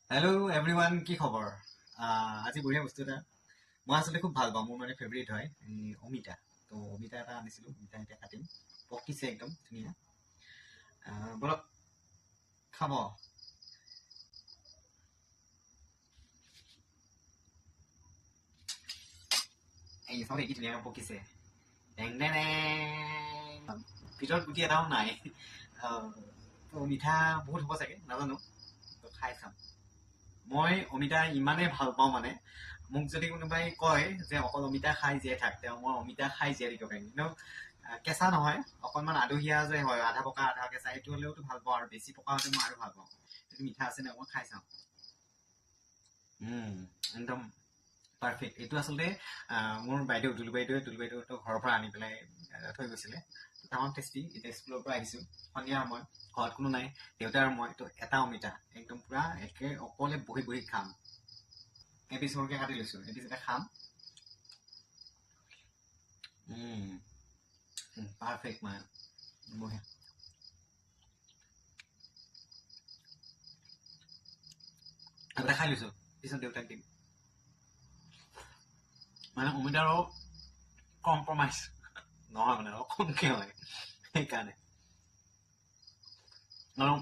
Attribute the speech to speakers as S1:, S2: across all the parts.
S1: Hello' everyone, কি খবৰ? আজি বঢ়িয়া বস্তু এটা মই আচলতে খুব ভাল পাওঁ। মোৰ মানে ফেভৰিট হয় অমিতা। তো অমিতা এটা আনিছিলোঁ, অমিতা এতিয়া কাটিম। পকিছে একদম ধুনীয়া। বলক খাব। এই চাব, কি ধুনীয়াকৈ পকিছে। টেং টেং টেং। ভিতৰত গুটি এটাও নাই। আহ, তো মিঠা বহুত হ'ব চাগে, নাজানো। তো খাই চাম। মই অমিতা ইমানেই ভাল পাওঁ মানে, মোক যদি কোনোবাই কয় যে অকল অমিতা খাই জীয়াই থাক, তেওঁ মই অমিতা খাই জীয়াই থাকিব পাৰিম। কিন্তু কেঁচা নহয়, অকণমান আদহীয়া যে হয়, আধা পকা আধা কেঁচা, সেইটো হ'লেওতো ভাল পাওঁ। আৰু বেছি পকা হ'লে মই আৰু ভাল পাওঁ। সেইটো মিঠা আছে নে, মই খাই চাওঁ। একদম পাৰফেক্ট। এইটো আচলতে মোৰ বাইদেউ তুলু বাইদেউহঁতৰ ঘৰৰ পৰা আনি পেলাই থৈ গৈছিলে। তামাম টেষ্টি। এতিয়া স্কুলৰ পৰা আহিছোঁ, সন্ধিয়া সময়, ঘৰত কোনো নাই, দেউতা আৰু মই। তো এটা অমিতা একদম পুৰা একে অকলে বহি বহি খাম। এপিচ সৰুকৈ কাটি লৈছোঁ, এপিচ এটা খাম। পাৰফেক্ট মানে, বঢ়িয়া। আগতে খাই লৈছোঁ, পিছত দেউতাক দিম। মানে অমিতাৰো কম্প্ৰমাইজ নহয়, মানে অলপ কমকৈ হয় সেইকাৰণে। আৰু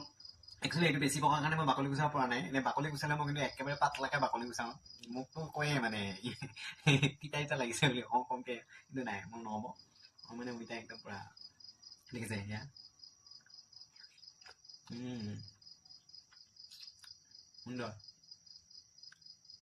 S1: একচুৱেলি এইটো বেছি পকাৰ কাৰণে মই বাকলি গুচাব পৰা নাই। এনে বাকলি গুচালে মই কিন্তু একেবাৰে পাতলাকে বাকলি গুচাওঁ। মোকতো কয়ে মানে তিতা তিতা লাগিছে বুলি, কমকৈ। কিন্তু নাই, মোৰ নহ'ব। মই মানে অমিতা একদম পূৰা দেখিছে এতিয়া। সুন্দৰ।